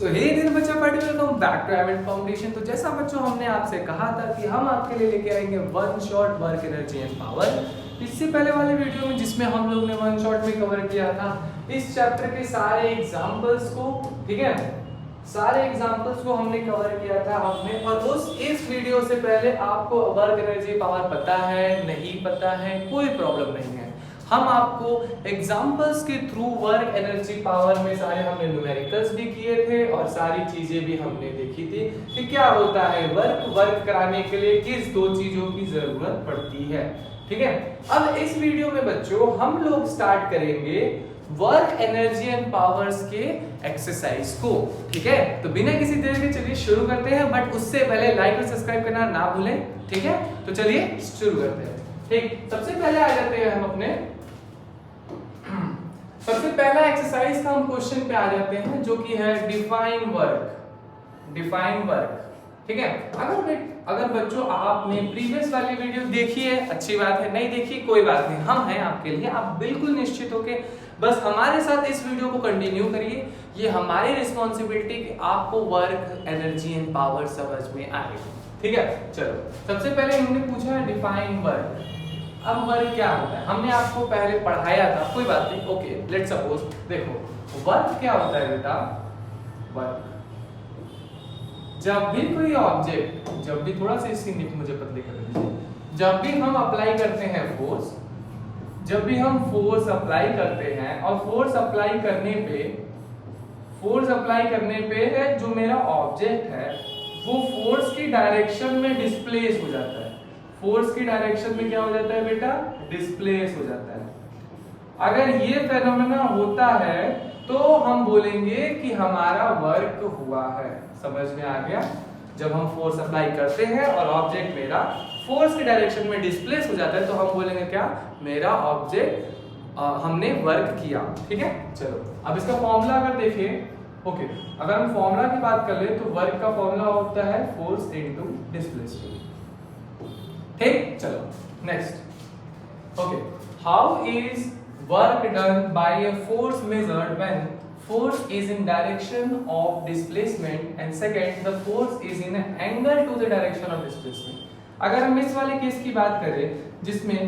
सो hey दिन बच्चा party, welcome back to Avid foundation. तो जैसा बच्चों हमने आपसे कहा था कि हम आपके लिए लेके आएंगे one shot work energy and power. इससे पहले वाले वीडियो में जिसमें हम लोग ने वन शॉट में कवर किया था इस चैप्टर के सारे एग्जांपल्स को, ठीक है, सारे एग्जांपल्स को हमने कवर किया था हमने। और इस वीडियो से पहले आपको वर्क एनर्जी पावर पता है नहीं पता है कोई प्रॉब्लम नहीं है, हम आपको एग्जांपल्स के थ्रू वर्क एनर्जी पावर में सारे हमने न्यूमेरिकल्स भी किए थे और सारी चीजें भी हमने देखी थी कि क्या होता है वर्क कराने के लिए किस दो चीजों की जरूरत पड़ती है, ठीक है। अब इस वीडियो में बच्चों हम लोग स्टार्ट करेंगे वर्क एनर्जी एंड पावर्स के एक्सरसाइज को, ठीक है। तो बिना किसी देर के चलिए शुरू करते हैं, बट उससे पहले लाइक और सब्सक्राइब करना ना भूलें, ठीक है। तो चलिए शुरू करते हैं, ठीक। सबसे पहले आ जाते हैं हम अपने सबसे पहला एक्सरसाइज का हम क्वेश्चन पे आ जाते हैं जो कि है डिफाइन वर्क, ठीक है। अगर बच्चों आपने प्रीवियस वाली वीडियो देखी है अच्छी बात है, नहीं देखी कोई बात नहीं, हम हैं आपके लिए, आप बिल्कुल निश्चित होके बस हमारे साथ इस वीडियो को कंटिन्यू करिए। ये हमारी रिस्पॉन्सिबिलिटी कि आपको वर्क एनर्जी एंड पावर समझ में आए, ठीक है। चलो सबसे पहले हमने पूछा है डिफाइन वर्क। अब वर्क क्या होता है हमने आपको पहले पढ़ाया था, कोई बात नहीं, ओके। लेट्स सपोज देखो वर्क क्या होता है बेटा, वर्क जब भी कोई ऑब्जेक्ट, जब भी थोड़ा सा इसकी निप मुझे पतली कर दीजिए, जब भी हम अप्लाई करते हैं फोर्स, जब भी हम फोर्स अप्लाई करते हैं और फोर्स अप्लाई करने पे जो मेरा ऑब्जेक्ट है वो फोर्स की डायरेक्शन में डिस्प्लेस हो जाता है। फोर्स की डायरेक्शन में क्या हो जाता है बेटा, डिस्प्लेस हो जाता है। अगर ये फेनोमेना होता है तो हम बोलेंगे कि हमारा वर्क हुआ है, समझ में आ गया। जब हम फोर्स अप्लाई करते हैं और ऑब्जेक्ट मेरा फोर्स की डायरेक्शन में डिस्प्लेस हो जाता है तो हम बोलेंगे क्या, मेरा ऑब्जेक्ट हमने वर्क किया, ठीक है। चलो अब इसका फॉर्मूला अगर देखें, ओके, अगर हम फॉर्मूला की बात कर ले तो वर्क का फॉर्मूला होता है फोर्स इनटू डिस्प्लेसमेंट, ठीक। चलो next, okay, how is work done by a force measured when force is in direction of displacement and second the force is in an angle to the direction of displacement। अगर हम इस वाले case की बात करें जिसमें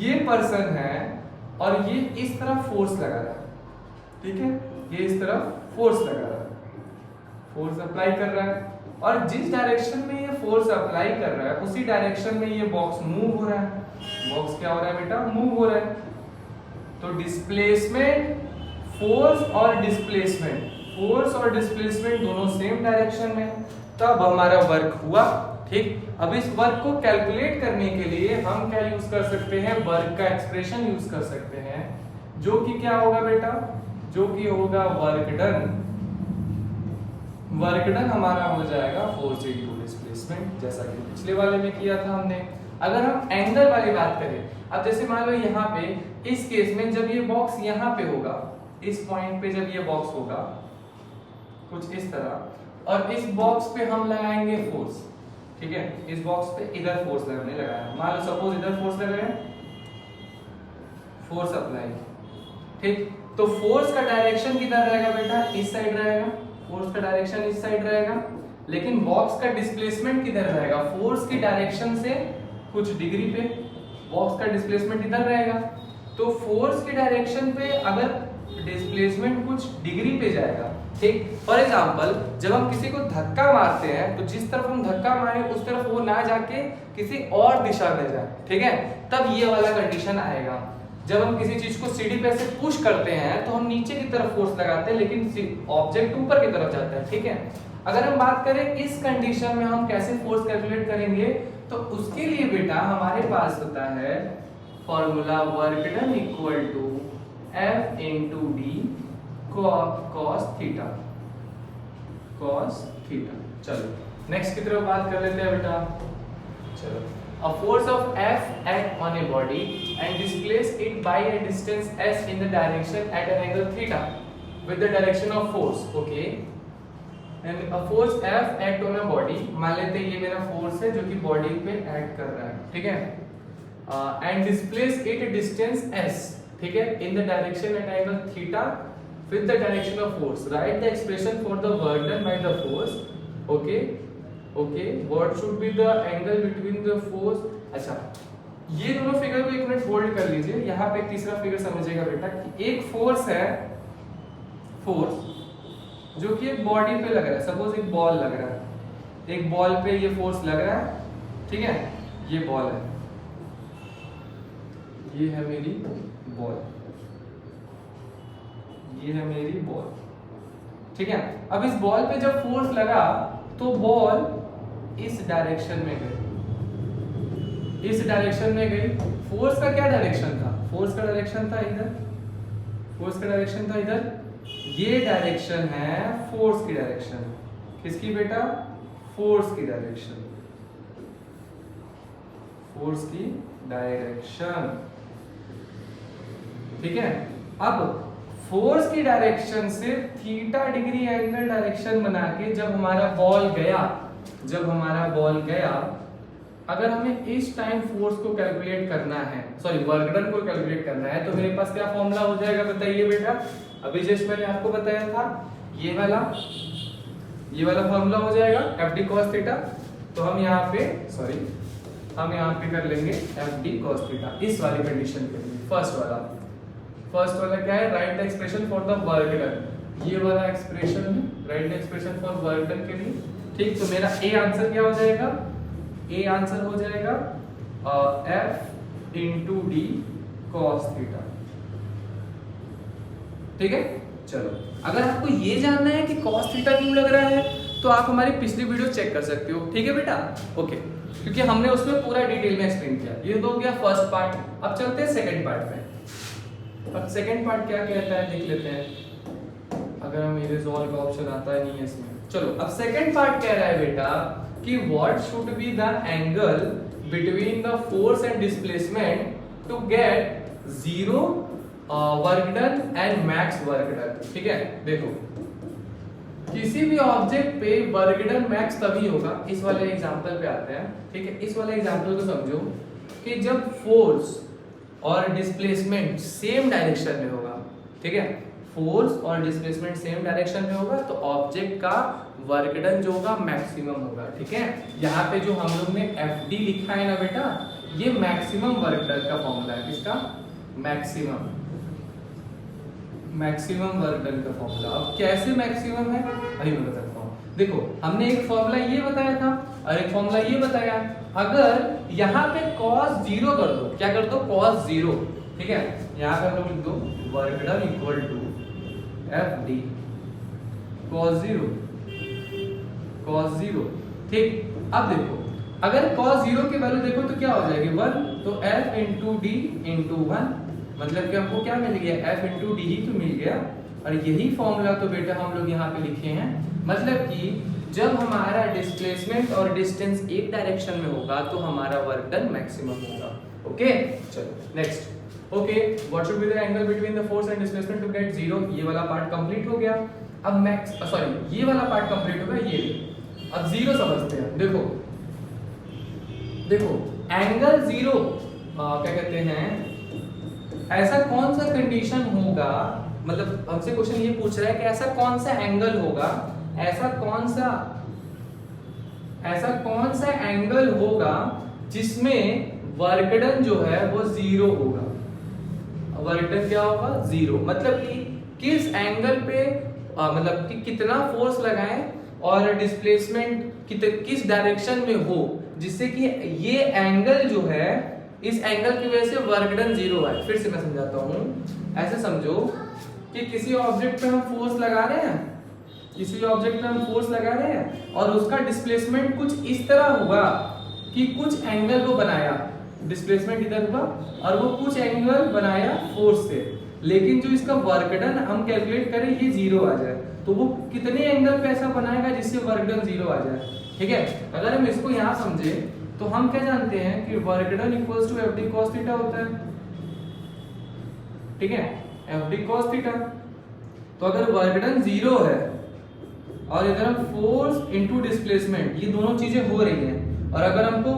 ये person है और ये इस तरफ फोर्स लगा रहा है, ठीक है, ये इस तरफ फोर्स लगा रहा है, फोर्स अप्लाई कर रहा है और जिस डायरेक्शन में ये फोर्स अप्लाई कर रहा है उसी डायरेक्शन में ये बॉक्स मूव हो रहा है। बॉक्स क्या हो रहा है बेटा, मूव हो रहा है। तो डिस्प्लेसमेंट, फोर्स और डिस्प्लेसमेंट दोनों सेम डायरेक्शन में, तब हमारा वर्क हुआ, ठीक। अब इस वर्क को कैलकुलेट करने के लिए हम क्या यूज कर सकते हैं, वर्क का एक्सप्रेशन यूज कर सकते हैं जो कि क्या होगा बेटा, जो कि होगा वर्क डन। वर्क डन हमारा हो जाएगा फोर्स इनटू डिस्प्लेसमेंट, जैसा कि पिछले वाले में किया था हमने। अगर हम एंगल वाली बात करें, अब जैसे मान लो यहाँ पे इस केस में जब ये बॉक्स यहाँ पे होगा, इस पॉइंट पे जब ये बॉक्स होगा कुछ इस तरह और इस बॉक्स पे हम लगाएंगे फोर्स, ठीक है, इस बॉक्स पे इधर फोर्स लगाने लगाया, मान लो सपोज इधर फोर्स लगाए, फोर्स अप्लाई, ठीक। तो फोर्स का डायरेक्शन किधर रहेगा बेटा, इस साइड रहेगा, फोर्स का डायरेक्शन इस साइड रहेगा, लेकिन बॉक्स का डिस्प्लेसमेंट किधर रहेगा, फोर्स की डायरेक्शन से कुछ डिग्री पे बॉक्स का डिस्प्लेसमेंट इधर रहेगा। तो फोर्स की डायरेक्शन पे अगर डिस्प्लेसमेंट कुछ डिग्री पे जाएगा, ठीक। फॉर एग्जांपल जब हम किसी को धक्का मारते हैं तो जिस तरफ हम धक्का मारे उस तरफ वो ना जाके किसी और दिशा में जाए, ठीक है, तब ये वाला कंडीशन आएगा। जब हम किसी चीज को सीढ़ी पे से पुश करते हैं तो हम नीचे की तरफ फोर्स लगाते हैं लेकिन ऑब्जेक्ट ऊपर की तरफ जाता है, ठीक है। अगर हम बात करें इस कंडीशन में हम कैसे फोर्स कैलकुलेट करेंगे, तो उसके लिए बेटा हमारे पास होता है formula work done equal to F into D cos theta, चलो नेक्स्ट की तरफ बात कर लेते हैं बेटा। चलो, a force of F act on a body and displace it by a distance s in the direction at an angle theta with the direction of force, okay, and a force F act on a body, मान लेते हैं ये मेरा force है जो कि body पे act कर रहा है, ठीक है, and displace it a distance s, ठीक है, in the direction at angle theta with the direction of force. Write the expression for the work done by the force. Okay, okay. What should be the angle between the force? अच्छा, ये दोनों figure को एक minute hold कर लीजिए। यहाँ पे एक तीसरा फिगर समझिएगा बेटा कि एक फोर्स है, फोर्स जो कि एक बॉडी पे लग रहा है। सपोज एक बॉल लग रहा है, एक बॉल पे ये फोर्स लग रहा है, ठीक है। ये बॉल है, ये है मेरी बॉल, ये है मेरी बॉल, ठीक है। अब इस बॉल पे जब फोर्स लगा तो बॉल इस डायरेक्शन में गई, इस डायरेक्शन में गई। फोर्स का क्या डायरेक्शन था? फोर्स का डायरेक्शन था इधर, फोर्स का डायरेक्शन था इधर। ये डायरेक्शन है फोर्स की डायरेक्शन। किसकी बेटा? फोर्स की डायरेक्शन, फोर्स की डायरेक्शन, ठीक है। अब फोर्स की डायरेक्शन से थीटा डिग्री एंगल डायरेक्शन बना के जब हमारा बॉल गया, जब हमारा बॉल गया, अगर हमें इस टाइम फोर्स को कैलकुलेट करना है, सॉरी वर्क डन को कैलकुलेट करना है, तो मेरे पास क्या फॉर्मूला हो जाएगा बताइए बेटा? अभी जस्ट मैंने आपको बताया था, ये वाला फॉर्मूला हो जाएगा FD cos थीटा। तो हम यहाँ पे सॉरी हम यहाँ पे कर लेंगे FD cos थीटा इस वाली कंडीशन के लिए। फर्स्ट वाला क्या है? Right the expression for the work done. ये वाला एक्सप्रेशन है right the expression for work done के लिए, ठीक। तो मेरा ए आंसर क्या हो जाएगा? ए आंसर हो जाएगा F into D cos theta, ठीक है। चलो, अगर आपको ये जानना है कि cos थीटा क्यों लग रहा है तो आप हमारी पिछली वीडियो चेक कर सकते हो, ठीक है बेटा। ओके, क्योंकि हमने उसमें पूरा डिटेल में एक्सप्लेन किया। ये तो हो गया फर्स्ट पार्ट। अब चलते हैं सेकंड पार्ट में। अब सेकंड पार्ट क्या कहता है देख लेते हैं। अगर हम रिजॉल्व का ऑप्शन आता है नहीं है इसमें। चलो, अब सेकंड पार्ट कह रहा है बेटा कि what should be the angle between the force and displacement to get zero work done and max work done, ठीक है। देखो, किसी भी ऑब्जेक्ट पे वर्क डन मैक्स तभी होगा, इस वाले एग्जांपल पे आते हैं, ठीक है। इस वाले एग्जांपल को समझो कि जब फोर्स और डिस्प्लेसमेंट सेम डायरेक्शन में होगा, ठीक है। फोर्स और डिस्प्लेसमेंट सेम डायरेक्शन में होगा तो ऑब्जेक्ट का वर्क डन जो होगा मैक्सिमम होगा, ठीक है। यहाँ पे जो हम लोग ने FD लिखा है ना बेटा, ये मैक्सिमम वर्क डन का फॉर्मूला है। किसका? मैक्सिमम वर्क डन का फॉर्मूला। अब कैसे मैक्सिमम है अभी मैं बताता हूँ। देखो, हमने एक फॉर्मूला ये बताया था और एक फॉर्मूला ये बताया। अगर यहाँ पे cos 0 कर दो, क्या कर दो? cos 0, ठीक है। यहाँ पे हम लोग लिख दो work done equal to FD cos 0, ठीक। अब देखो, अगर cos 0 की वैल्यू देखो तो क्या हो जाएगी? 1, तो F into D into 1, मतलब कि हमको क्या मिल गया? F into D ही तो मिल गया। और यही फॉर्मूला तो बेटा हम लोग यहाँ पे लिखे हैं। मतलब कि जब हमारा डिस्प्लेसमेंट और डिस्टेंस एक डायरेक्शन में होगा तो हमारा वर्क डन मैक्सिमम होगा। ओके, चलो next. Okay, what should be the angle between the force and displacement to get 0? ये वाला पार्ट कंप्लीट हो गया। अब ये वाला पार्ट कंप्लीट हो गया। ये अब 0 समझते हैं। देखो एंगल 0 क्या कहते हैं, ऐसा कौन सा कंडीशन होगा, मतलब हमसे क्वेश्चन ये पूछ रहा है कि ऐसा कौन सा एंगल होगा, ऐसा कौन सा एंगल होगा जिसमें वर्क डन जो है वो 0 होगा। वर्क डन क्या होगा? 0। मतलब कि किस एंगल पे मतलब कि कितना फोर्स लगाएं और डिस्प्लेसमेंट किस डायरेक्शन में हो जिससे कि ये एंगल जो है, इस एंगल की वजह से वर्क डन 0 है। फिर से मैं समझाता हूँ। ऐसे समझो कि किसी ऑब्जेक्ट पे हम फोर्स लगा रहे हैं, और उसका डिस्प्लेसमेंट कुछ इस तरह हुआ कि कुछ एंगल को बनाया, डिस्प्लेसमेंट इधर हुआ और वो कुछ एंगल बनाया फोर्स से, लेकिन जो इसका वर्क डन हम कैलकुलेट करें ये 0 आ जाए, तो वो कितने एंगल पे ऐसा बनाएगा जिससे वर्क डन 0 आ जाए, ठीक है। अगर हम इसको यहाँ समझे तो हम क्या जानते हैं कि work done equals to FD cos theta होता है, ठीक है। FD cos theta. तो अगर वर्क डन 0 है और इधर हम फोर्स इनटू डिस्प्लेसमेंट, ये दोनों चीजें हो रही हैं, और अगर हमको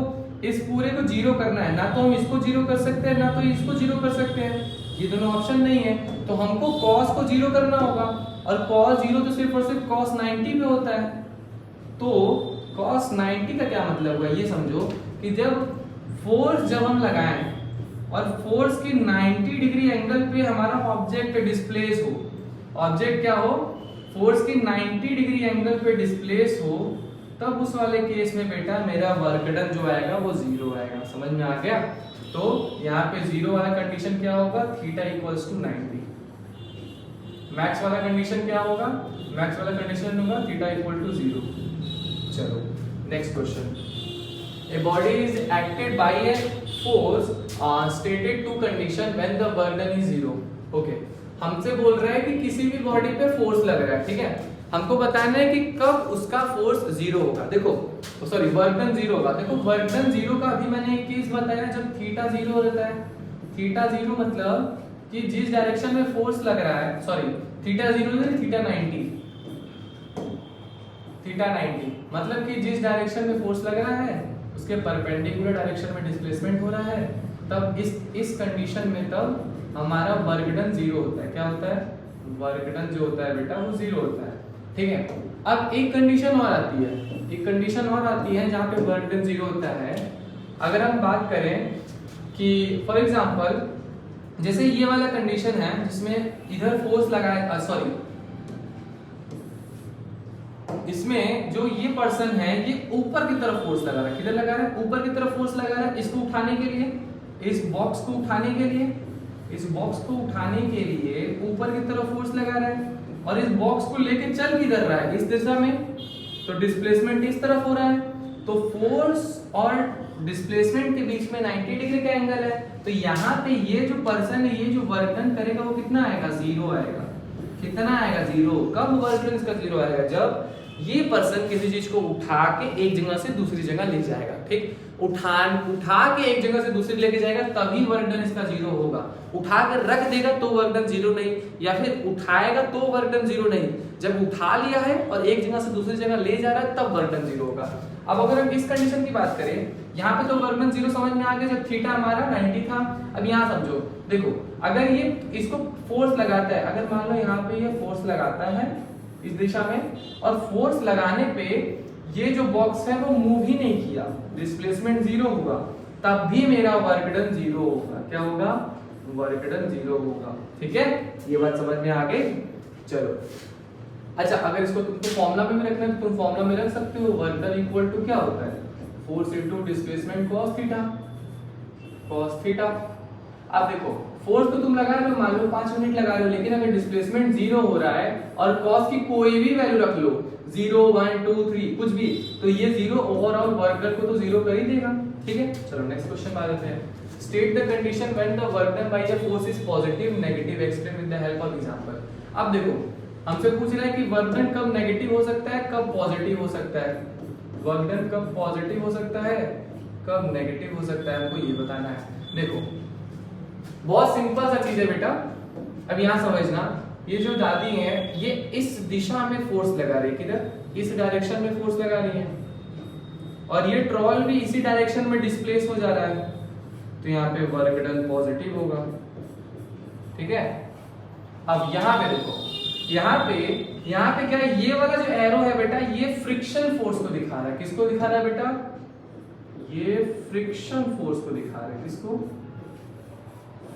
इस पूरे को 0 करना है, ना तो हम इसको 0 कर सकते हैं ना तो इसको 0 कर सकते हैं, ये दोनों ऑप्शन नहीं है। तो हमको cos को 0 करना होगा, और cos 0 तो सिर्फ और सिर्फ cos 90 पे होता है। तो cos 90 का क्या मतलब हुआ, ये समझो कि जब फोर्स जब हम लगाएं और फोर्स की 90 डिग्री एंगल पे हमारा ऑब्जेक्ट डिस्प्लेस हो, ऑब्जेक्ट क्या हो, फोर्स की 90 डिग्री एंगल पे डिस्प्लेस हो, तब उस वाले केस में बेटा मेरा वर्क डन जो आएगा वो 0 आएगा। समझ में आ गया? तो यहाँ पे 0 वाला कंडीशन क्या होगा, थीटा इक्वल्स टू 90। मैक्स वाला कंडीशन क्या होगा, मैक्स वाला कंडीशन होगा थीटा इक्वल टू 0। चलो next question. A body is acted by a force stated to condition when the work done is 0. Okay, हमसे बोल रहा है कि किसी भी बॉडी पे फोर्स लग रहा है, ठीक है, हमको बताना है कि कब उसका फोर्स 0 होगा। देखो सॉरी, वर्क डन 0 होगा। देखो वर्क डन 0 का अभी मैंने एक केस बताया जब थीटा 0 हो जाता है। थीटा 0 मतलब कि जिस डायरेक्शन में फोर्स लग रहा है, सॉरी थीटा 0 नहीं थीटा 90, थीटा 90 मतलब कि जिस डायरेक्शन में फोर्स लग रहा है उसके परपेंडिकुलर डायरेक्शन में डिस्प्लेसमेंट हो रहा है, तब इस कंडीशन में तब हमारा वर्क डन 0 होता है। क्या होता है, वर्क डन जो होता है बेटा वो 0 होता है, ठीक है। अब एक कंडीशन और आती है, एक कंडीशन और आती है जहाँ पे वर्क डन 0 होता है। अगर हम बात करें कि फॉर एग्जांपल जैसे ये वाला कंडीशन है जिसमें इधर फोर्स लगाया, सॉरी इसमें जो ये पर्सन है ये ऊपर की तरफ फोर्स लगा रहा है। किधर लगा रहा है, ऊपर की तरफ फोर्स लगा रहा है, इसको उठाने के लिए, इस बॉक्स को उठाने के लिए, इस बॉक्स को उठाने के लिए ऊपर की तरफ फोर्स लगा रहा है, और इस बॉक्स को लेके चल किधर रहा है, इस दिशा में, तो डिस्प्लेसमेंट इस तरफ हो रहा है। तो फोर्स और डिस्प्लेसमेंट के बीच में 90 डिग्री का एंगल है, तो यहाँ पे ये जो पर्सन है ये जो वर्क डन करेगा वो कितना आएगा, 0 आएगा। कितना आएगा, 0। कब वर्क डन इसका 0 आएगा, जब ये पर्सन किसी चीज को उठा के एक जगह से दूसरी जगह ले जाएगा, ठीक, उठा के एक जगह से दूसरी लेके जाएगा तभी वर्क डन इसका 0 होगा। उठा कर रख देगा तो वर्क डन 0 नहीं, या फिर उठाएगा तो वर्क डन 0 नहीं। जब उठा लिया है और एक जगह से दूसरी जगह ले जा रहा है तब वर्क डन 0 होगा। अब अगर हम इस कंडीशन की बात करें, यहाँ पे तो वर्क डन 0 समझ में आ गया जब थीटा हमारा 90 था। अब यहाँ समझो, देखो अगर ये इसको फोर्स लगाता है, अगर मान लो यहाँ पे ये फोर्स लगाता है इस दिशा में, और फोर्स लगाने पे ये जो बॉक्स है वो मूव ही नहीं किया, डिस्प्लेसमेंट 0 हुआ, तब भी मेरा वर्क डन 0 होगा। क्या होगा, वर्क डन 0 होगा, ठीक है। ये बात समझ में आ गई। चलो अच्छा, अगर इसको तुमको फॉर्मूला में रखना है तो तुम फॉर्मूला में रख सकते हो। वर्क डन इक्वल टू क्या होता है, force into displacement cos theta, cos theta. अब देखो फोर्स तो तुम लगा रहे हो, मान लो 5 मिनट लगा रहे हो, लेकिन अगर डिस्प्लेसमेंट 0 हो रहा है और cos की कोई भी वैल्यू रख लो, 0 1 2 3 कुछ भी, तो ये 0 ओवरऑल वर्क डन को तो 0 कर ही देगा, ठीक है। चलो नेक्स्ट क्वेश्चन आ जाते हैं। State the condition when the work done by a force is positive negative, explain with the help of example. अब देखो हमसे पूछ रहा है कि वर्क डन कब नेगेटिव हो सकता है, कब पॉजिटिव हो सकता है। वर्क डन कब पॉजिटिव हो सकता है, कब नेगेटिव हो सकता है, हमको ये बताना है। देखो बहुत सिंपल सा चीज है बेटा। अब यहाँ समझना, ये जो दादी है ये इस दिशा में फोर्स लगा रही है, किधर, इस डायरेक्शन में फोर्स लगा रही है, और ये ट्रॉल भी इसी डायरेक्शन में डिस्प्लेस हो जा रहा है, तो यहाँ पे वर्क डन पॉजिटिव होगा, ठीक है। अब यहाँ पे देखो, यहाँ पे क्या है, ये वाला जो एरो है बेटा ये फ्रिक्शन फोर्स को दिखा रहा है। किसको दिखा रहा है बेटा, ये फ्रिक्शन फोर्स को दिखा रहा है। किसको,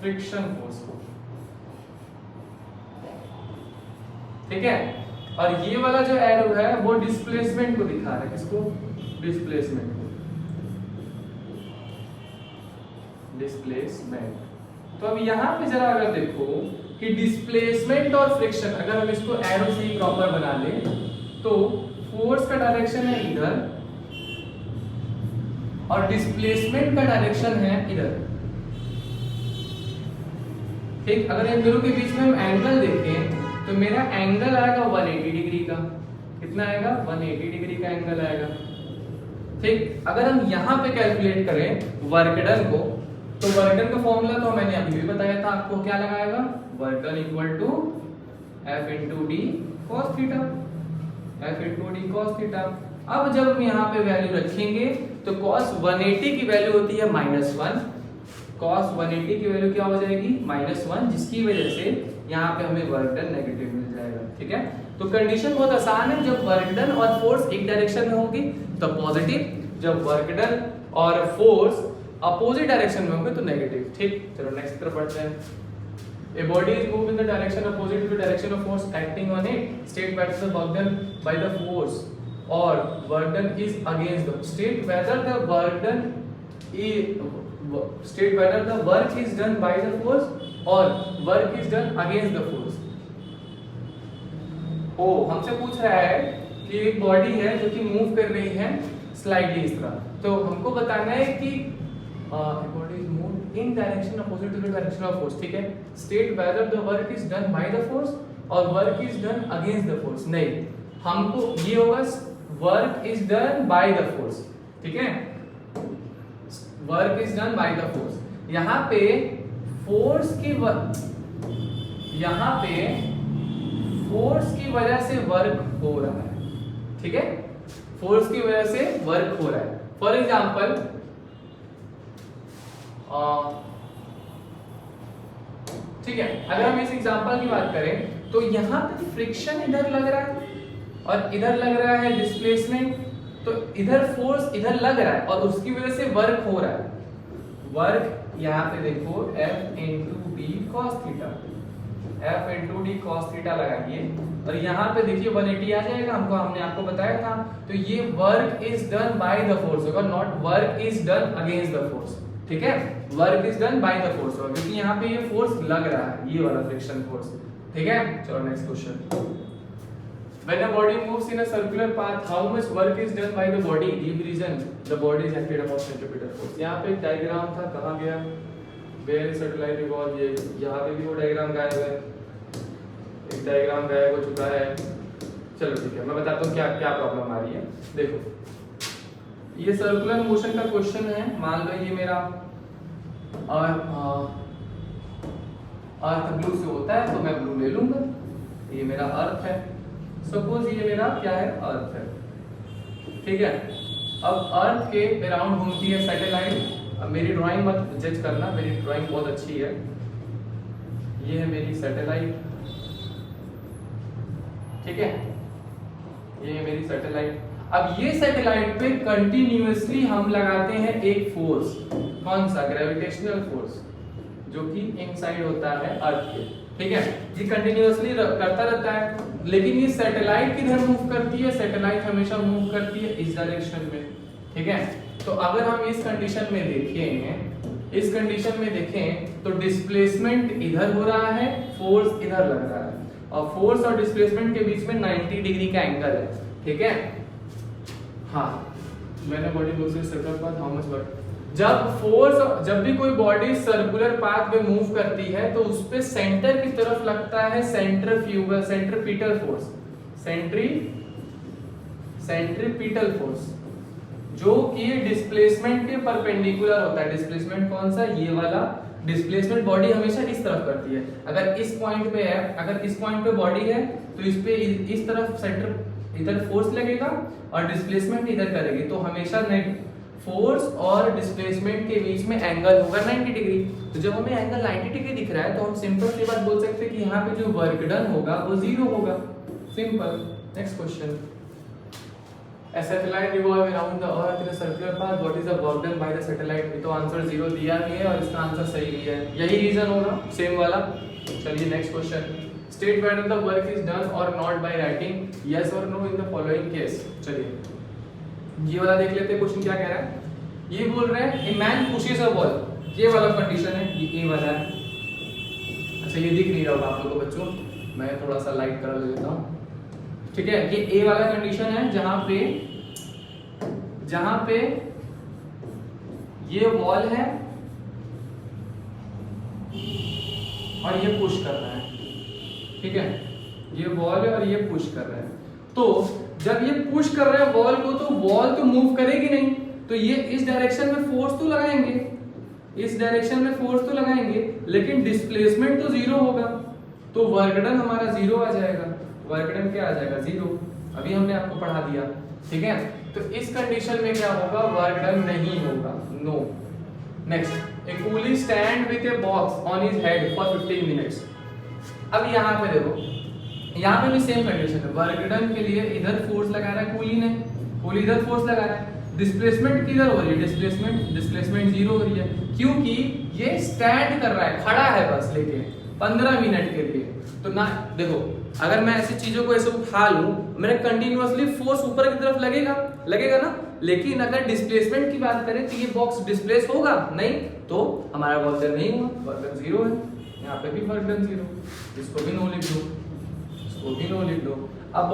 फ्रिक्शन फोर्स को, ठीक है। और ये वाला जो एरो है वो डिस्प्लेसमेंट को दिखा रहा है। किसको, डिस्प्लेसमेंट को, डिस्प्लेसमेंट। तो अब यहां पे जरा अगर देखो कि डिस्प्लेसमेंट और फ्रिक्शन, अगर हम इसको एरो से ही प्रॉपर बना ले तो फोर्स का डायरेक्शन है इधर और डिस्प्लेसमेंट का डायरेक्शन है इधर, ठीक। अगर इन दोनों के बीच में हम एंगल देखें तो मेरा एंगल आएगा 180 डिग्री का। कितना आएगा, 180 डिग्री का एंगल आएगा, ठीक। अगर हम यहाँ पे कैलकुलेट करें वर्क डन को, तो वर्क डन का फॉर्मूला तो मैंने अभी भी बताया था आपको, क्या लगाएगा, work done equal to F into D cos theta, F into D cos theta. अब जब हम यहाँ पे वैल्यू रखेंगे तो cos 180 की वैल्यू होती है -1, cos 180 की वैल्यू क्या हो जाएगी, -1, जिसकी वजह से यहाँ पे हमें वर्क डन नेगेटिव मिल जाएगा। ठीक है, तो कंडीशन बहुत आसान है, जब वर्क डन और फोर्स एक डायरेक्शन में होगी तो पॉजिटिव, जब वर्क डन और फोर्स अपोजिट डायरेक्शन में होंगे तो नेगेटिव। ठीक, चलो नेक्स्ट तरफ बढ़ते हैं। A body is moved in the direction opposite to the direction of force acting on it. State whether the work done by the force or work done is against the. State whether the work done is state whether the work is done by the force or work is done against the force. ओ हमसे पूछ रहा है कि एक body है जो कि move कर रही है स्लाइडली इस तरह, तो हमको बताना है कि body is moved in direction opposite to the direction of force। ठीक है, state whether the work is done by the force or work is done against the force। नहीं, हमको ये होगा work is done by the force। ठीक है, work is done by the force। यहाँ पे फोर्स की यहाँ पे फोर्स की वजह से वर्क हो रहा है। ठीक है, फोर्स की वजह से वर्क हो रहा है। फॉर एग्जाम्पल ठीक है, अगर हम इस एग्जांपल की बात करें तो यहाँ पे फ्रिक्शन इधर लग रहा है और इधर लग रहा है डिस्प्लेसमेंट, तो इधर फोर्स इधर लग रहा है और उसकी वजह से वर्क हो रहा है। वर्क यहाँ पे देखो F into D cos theta, F into D cos theta लगाइए और यहाँ पे देखिए 180 आ जाएगा, हमने आपको बताया था। तो ये work is done by the force होगा, not work is done against the force. ठीक है, work is done by the force होगा क्योंकि यहाँ पे ये फोर्स लग रहा है, ये वाला फ्रिक्शन फोर्स। ठीक है, चलो next question. When a body moves in a circular path, how much work is done by the body? Give reason. The body is acted upon centripetal force. यहाँ पे एक डायग्राम था, कहाँ गया? Where is satellite revolve? ये यहाँ पे भी वो डायग्राम गायब है, एक डायग्राम गायब हो चुका है। चलो ठीक है, मैं बताता हूँ क्या क्या प्रॉब्लम आ रही है। देखो ये सर्कुलर मोशन का क्वेश्चन है, मान लो ये मेरा अर्थ ब्लू से होता है तो मैं ब्लू ले लूंगा, ये मेरा अर्थ है। सपोज ये मेरा क्या है, अर्थ है। ठीक है, अब अर्थ के अराउंड घूमती है सैटेलाइट। अब मेरी ड्राइंग मत जज करना, मेरी ड्राइंग बहुत अच्छी है। ये है मेरी सैटेलाइट। ठीक है, ये है मेरी सैटेलाइट। अब ये सैटेलाइट पे कंटिन्यूअसली हम लगाते हैं एक फोर्स, कौन सा? ग्रेविटेशनल फोर्स, जो कि इनसाइड होता है अर्थ के। ठीक है, ये कंटिन्यूअसली करता रहता है, लेकिन ये सैटेलाइट किधर मूव करती है? सैटेलाइट हमेशा मूव करती है इस डायरेक्शन में। ठीक है, तो अगर हम इस कंडीशन में देखें तो डिस्प्लेसमेंट इधर हो रहा है, फोर्स इधर लग रहा है और फोर्स और डिस्प्लेसमेंट के बीच में 90 डिग्री का एंगल है। ठीक है, हाँ मैंने बॉडी मूव से circular path how much work. जब भी कोई बॉडी सर्कुलर पाथ में मूव करती है तो उस पे सेंटर की तरफ लगता है सेंट्रीपिटल फोर्स, सेंट्रीपिटल फोर्स, जो कि डिस्प्लेसमेंट के परपेंडिकुलर होता है। डिस्प्लेसमेंट कौन सा? ये वाला डिस्प्लेसमेंट बॉडी हमेशा इस तरफ करती है। अगर इस पॉइंट पे है, अगर इस पॉइंट पे बॉडी है तो इस पे इस तरफ सेंटर इधर फोर्स लगेगा और डिस्प्लेसमेंट इधर करेगी, तो हमेशा फोर्स और डिस्प्लेसमेंट के बीच में एंगल होगा 90 डिग्री। तो जब हमें एंगल 90 डिग्री दिख रहा है तो हम सिंपल सी बात बोल सकते हैं कि यहाँ पे जो वर्क डन होगा वो 0 होगा। Simple. Next question. A satellite revolve around the earth in a circular path. What is the work done by the satellite? तो आंसर 0 दिया भी है और इसका आंसर सही भी है, यही रीजन होगा सेम वाला। चलिए next question. State whether the work is done or not by writing yes or no in the following case। चलिए ये वाला देख लेते हैं, क्वेश्चन क्या कह रहा है। ये बोल रहे हैं a man pushes a ball, ये वाला कंडीशन है, ये वाला है। अच्छा ये दिख नहीं रहा होगा आप लोगों को बच्चों, मैं थोड़ा सा लाइट कलर ले लेता हूँ। ठीक है, ये ए वाला कंडीशन है जहां पे ये वॉल है और ये पुश कर रहा है। ठीक है, ये वॉल है और ये पुश कर रहा है। तो जब ये पुश कर रहा है वॉल को, तो वॉल तो मूव करेगी नहीं, तो ये इस डायरेक्शन में फोर्स तो लगाएंगे, इस डायरेक्शन में फोर्स तो लगाएंगे, लेकिन डिस्प्लेसमेंट तो 0 होगा, तो वर्क डन हमारा 0 आ जाएगा। वर्क डन क्या आ जाएगा? 0। अभी हमने आपको पढ़ा दिया। ठीक है, तो इस कंडीशन में क्या होगा? वर्क डन नहीं होगा, no. Next. A coolie stand with a box on his head for 15 minutes. अब यहाँ पे देखो, यहाँ पे भी सेम कंडीशन है, वर्क डन के लिए इधर फोर्स लगा रहा है कूली ने, कूली इधर फोर्स लगा रहा है, डिस्प्लेसमेंट किधर हो रही है, डिस्प्लेसमेंट जीरो हो रही है, क्योंकि ये स्टैंड कर रहा है, खड़ा है बस लेके 15 मिनट के लिए। तो ना देखो, अगर मैं ऐसी चीजों को ऐसे उठा लूं, मेरा कंटिन्यूअसली फोर्स ऊपर की तरफ लगेगा ना, लेकिन अगर डिस्प्लेसमेंट की बात करें तो ये बॉक्स डिस्प्लेस होगा नहीं, तो हमारा वर्क डन नहीं हुआ, वर्क डन जीरो है। यहाँ पे भी वर्क डन जीरो, इसको भी नो लिख दो, इसको भी नो लिख दो। अब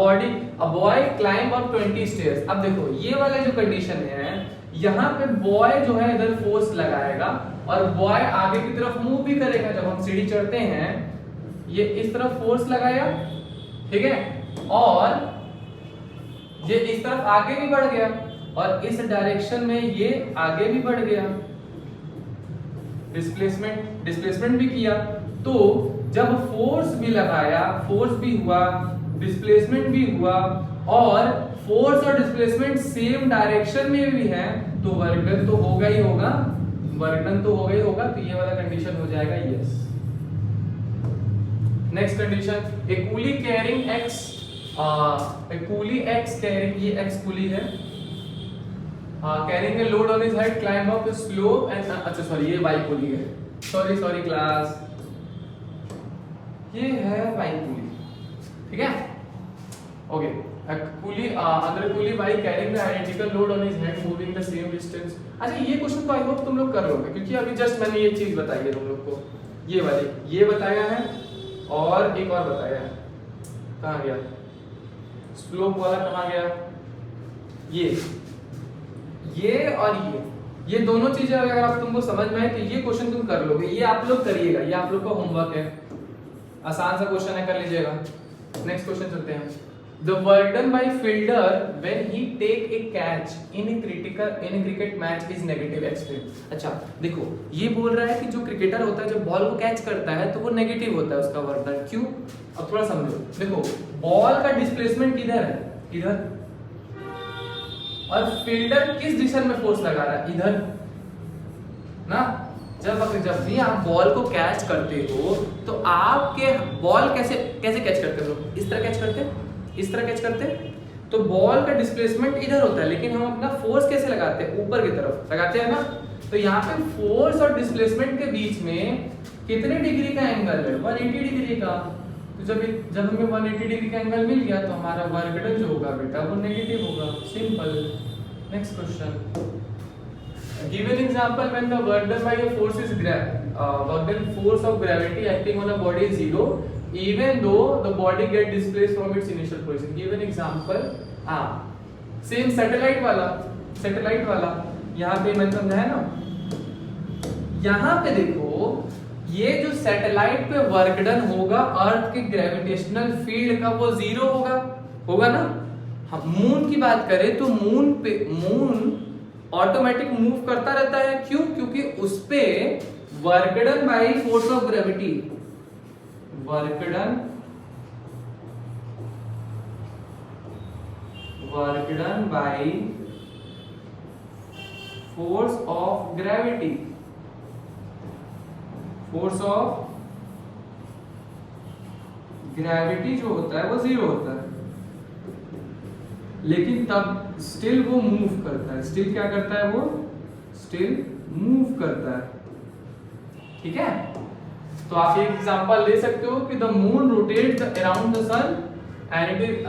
बॉय क्लाइंब अप 20 स्टेयर्स। अब देखो ये वाला जो कंडीशन है, यहाँ पे बॉय जो है इधर फोर्स लगाएगा और बॉय आगे की तरफ मूव भी करेगा। जब हम सीढ़ी चढ़ते हैं, ये इस तरफ फोर्स लगाया, ठीक है, और ये इस तरफ आगे भी बढ़ गया और इस डायरेक्शन में ये आगे भी बढ़ गया, डिस्प्लेसमेंट भी किया। तो जब फोर्स भी लगाया, फोर्स भी हुआ, डिस्प्लेसमेंट भी हुआ, और फोर्स और डिस्प्लेसमेंट सेम डायरेक्शन में भी है, तो वर्क डन तो होगा ही होगा, वर्क डन तो होगा ही होगा। तो ये वाला कंडीशन हो जाएगा yes. Next condition, a coolie carrying X, coolie X carrying, ये एक्स कूली है, carrying a load on his head climb up slope and, अच्छा सॉरी ये वाई कूली है, सॉरी क्लास, ये है वाई कूली, ठीक है, ओके। कूली अंदर coolie Y carrying the identical load on his head moving the same distance. अच्छा ये क्वेश्चन तो आई होप तुम लोग कर लोगे, क्योंकि अभी जस्ट मैंने ये चीज बताई है तुम लोग को, ये वाली ये बताया है और एक और बताया है, कहाँ गया स्लोप वाला, कहाँ गया, ये और ये दोनों चीजें अगर आप तुमको समझ में आए तो ये क्वेश्चन तुम कर लोगे, ये आप लोग करिएगा, ये आप लोग का होमवर्क है, आसान सा क्वेश्चन है, कर लीजिएगा। नेक्स्ट क्वेश्चन चलते हैं। The work done by fielder when he take a catch in a cricket match is negative. Explain। अच्छा देखो, ये बोल रहा है कि जो क्रिकेटर होता है जब बॉल को कैच करता है तो वो नेगेटिव होता है उसका वर्क डन। क्यों? अब थोड़ा समझो। देखो बॉल का डिस्प्लेसमेंट किधर है, इधर, और फील्डर किस दिशा में फोर्स लगा रहा है, इधर ना। जब भी आप बॉल को कैच करते हो तो आपके बॉल कैसे कैच करते हो, इस तरह कैच करते हैं, इस तरह कैच करते हैं, तो बॉल का डिस्प्लेसमेंट इधर होता है, लेकिन हम अपना फोर्स कैसे लगाते हैं, ऊपर की तरफ लगाते हैं ना। तो यहाँ पे फोर्स और डिस्प्लेसमेंट के बीच में कितने डिग्री का एंगल है, 180 डिग्री का। तो जब हमें 180 डिग्री का एंगल मिल गया तो हमारा वर्क डन जो होगा बेटा वो नेगेटिव होगा, simple. Next question, give an example when the work done by a force is work done force of gravity acting on a body is zero even though the body get displaced from its initial position। give an example, same satellite वाला यहाँ पे मैंने समझाया ना। यहाँ पे देखो, ये जो सैटेलाइट पे वर्क डन होगा अर्थ के ग्रेविटेशनल फील्ड का वो जीरो होगा ना। हम मून की बात करें तो मून ऑटोमेटिक मूव करता रहता है, क्यों? क्योंकि उस पे work done by force of gravity, work done by force of gravity, force of gravity जो होता है वो जीरो होता है, लेकिन तब स्टिल वो मूव करता है। स्टिल क्या करता है, वो स्टिल मूव करता है, ठीक है। तो आप एक एग्जांपल ले सकते हो कि the moon rotates around the sun and it is,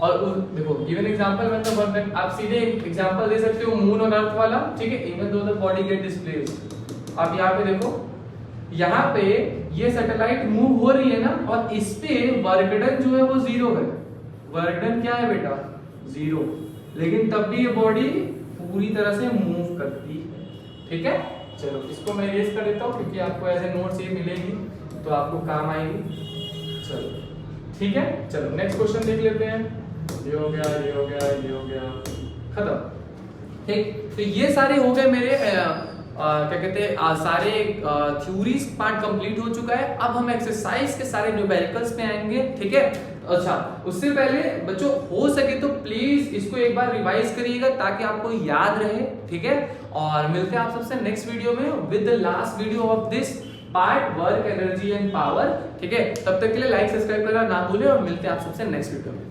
और देखो given example when the work, आप सीधे एग्जांपल दे सकते हो मून और अर्थ वाला, ठीक है, even though the body get displaced. आप यहाँ पे देखो, यहाँ पे ये सैटेलाइट मूव हो रही है ना, और इस पे वर्क डन जो है वो जीरो है। वर्क डन क्या है बेटा, जीरो, लेकिन तब भी ये बॉडी पूरी तरह से मूव करती है, ठीक है। चलो इसको मैं रेस कर देता हूँ क्योंकि आपको ऐसे नोट्स ये मिलेगी तो आपको काम आएगी। चलो ठीक है, चलो नेक्स्ट क्वेश्चन देख लेते हैं। ये हो गया, खत्म। ठीक, तो ये सारे हो गए मेरे क्या कहते हैं, सारे थ्योरीज पार्ट कंप्लीट हो चुका है। अब हम एक्सरसाइज के सारे न्यूमेरिकल्स पे आएंगे, ठीक है। अच्छा, उससे पहले बच्चों हो सके तो प्लीज इसको एक बार रिवाइज करिएगा ताकि आपको याद रहे, ठीक है। और मिलते हैं आप सबसे नेक्स्ट वीडियो में with the last video of this part work energy and power. ठीक है, तब तक के लिए लाइक सब्सक्राइब करना ना भूलें और मिलते हैं आप सबसे नेक्स्ट वीडियो में।